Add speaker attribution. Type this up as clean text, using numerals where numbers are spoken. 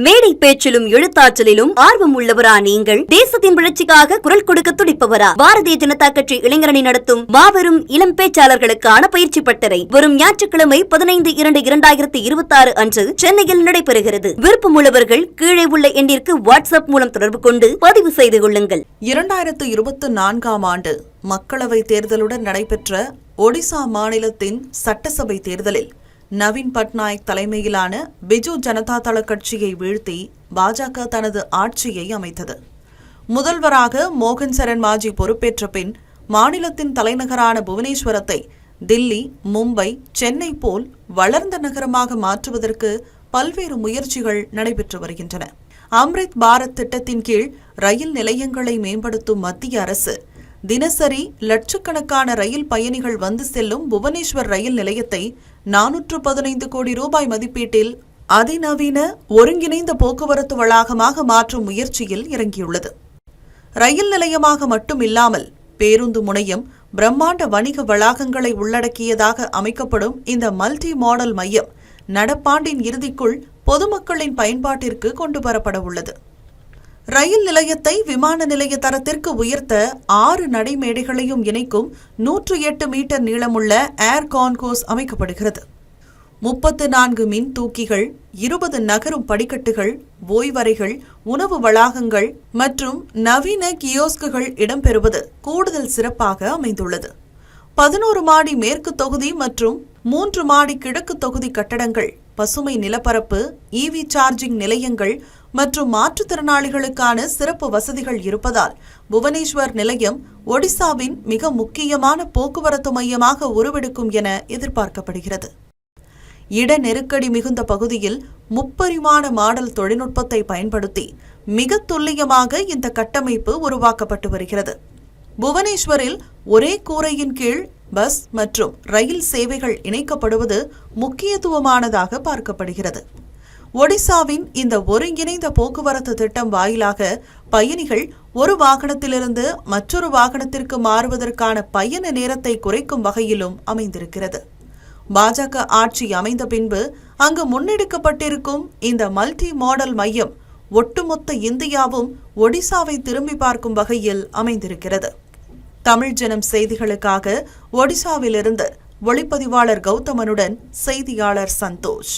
Speaker 1: மேடை பேச்சிலும் எழுத்தாற்றலிலும் ஆர்வம் உள்ளவரா நீங்கள்? தேசத்தின் வளர்ச்சிக்காக குரல் கொடுக்க துடிப்பவரா? பாரதிய ஜனதா கட்சி இளைஞரணி நடத்தும் மாபெரும் இளம் பேச்சாளர்களுக்கான பயிற்சி பட்டறை வரும் ஞாயிற்றுக்கிழமை 15/2/2026 அன்று சென்னையில் நடைபெறுகிறது. விருப்பமுள்ளவர்கள் கீழே உள்ள எண்ணிற்கு வாட்ஸ்அப் மூலம் தொடர்பு கொண்டு பதிவு செய்து கொள்ளுங்கள்.
Speaker 2: 2024 ஆண்டு மக்களவை தேர்தலுடன் நடைபெற்ற ஒடிசா மாநிலத்தின் சட்டசபை தேர்தலில் நவீன் பட்நாயக் தலைமையிலான பிஜு ஜனதா தள கட்சியை வீழ்த்தி பாஜக தனது ஆட்சியை அமைத்தது. முதல்வராக மோகன் சரண் மாஜி பொறுப்பேற்ற பின் மாநிலத்தின் தலைநகரான புவனேஸ்வரத்தை தில்லி, மும்பை, சென்னை போல் வளர்ந்த நகரமாக மாற்றுவதற்கு பல்வேறு முயற்சிகள் நடைபெற்று வருகின்றன. அம்ரித் பாரத் திட்டத்தின் கீழ் ரயில் நிலையங்களை மேம்படுத்தும் மத்திய அரசு தினசரி லட்சக்கணக்கான ரயில் பயணிகள் வந்து செல்லும் புவனேஸ்வர் ரயில் நிலையத்தை 415 கோடி ரூபாய் மதிப்பீட்டில் அதிநவீன ஒருங்கிணைந்த போக்குவரத்து வளாகமாக மாற்றும் முயற்சியில் இறங்கியுள்ளது. ரயில் நிலையமாக மட்டுமில்லாமல் பேருந்து முனையம், பிரம்மாண்ட வணிக வளாகங்களை உள்ளடக்கியதாக அமைக்கப்படும் இந்த மல்டி மாடல் மையம் நடப்பாண்டின் இறுதிக்குள் பொதுமக்களின் பயன்பாட்டிற்கு கொண்டுவரப்பட உள்ளது. ரயில் நிலையத்தை விமான நிலைய தரத்திற்கு உயர்த்த 6 நடைமேடைகளையும் இணைக்கும் 108 மீட்டர் நீளமுள்ள ஏர் கான்கோர்ஸ் அமைக்கப்படுகிறது. 34 மின் தூக்கிகள், 20 நகரும் படிக்கட்டுகள், ஓய்வறைகள், உணவு வளாகங்கள் மற்றும் நவீன கியோஸ்குகள் இடம்பெறுவது கூடுதல் சிறப்பாக அமைந்துள்ளது. 11 மாடி மேற்கு தொகுதி மற்றும் 3 மாடி கிழக்கு தொகுதி கட்டடங்கள், பசுமை நிலப்பரப்பு, EV சார்ஜிங் நிலையங்கள் மற்றும் மாற்றுத்திறனாளிகளுக்கான சிறப்பு வசதிகள் இருப்பதால் புவனேஸ்வர் நிலையம் ஒடிசாவின் மிக முக்கியமான போக்குவரத்து மையமாக உருவெடுக்கும் என எதிர்பார்க்கப்படுகிறது. இட நெருக்கடி மிகுந்த பகுதியில் முப்பரிமாண மாடல் தொழில்நுட்பத்தை பயன்படுத்தி மிக துல்லியமாக இந்த கட்டமைப்பு உருவாக்கப்பட்டு வருகிறது. புவனேஸ்வரில் ஒரே கூரையின் கீழ் பஸ் மற்றும் ரயில் சேவைகள் இணைக்கப்படுவது முக்கியத்துவமானதாக பார்க்கப்படுகிறது. ஒடிசாவின் இந்த ஒருங்கிணைந்த போக்குவரத்து திட்டம் வாயிலாக பயணிகள் ஒரு வாகனத்திலிருந்து மற்றொரு வாகனத்திற்கு மாறுவதற்கான பயண நேரத்தை குறைக்கும் வகையிலும் அமைந்திருக்கிறது. பாஜக ஆட்சி அமைந்த பின்பு அங்கு முன்னெடுக்கப்பட்டிருக்கும் இந்த மல்டி மாடல் மையம் ஒட்டுமொத்த இந்தியாவும் ஒடிசாவை திரும்பி பார்க்கும் வகையில் அமைந்திருக்கிறது. தமிழ் ஜனம் செய்திகளுக்காக ஒடிசாவிலிருந்து ஒளிப்பதிவாளர் கௌதமனுடன் செய்தியாளர் சந்தோஷ்.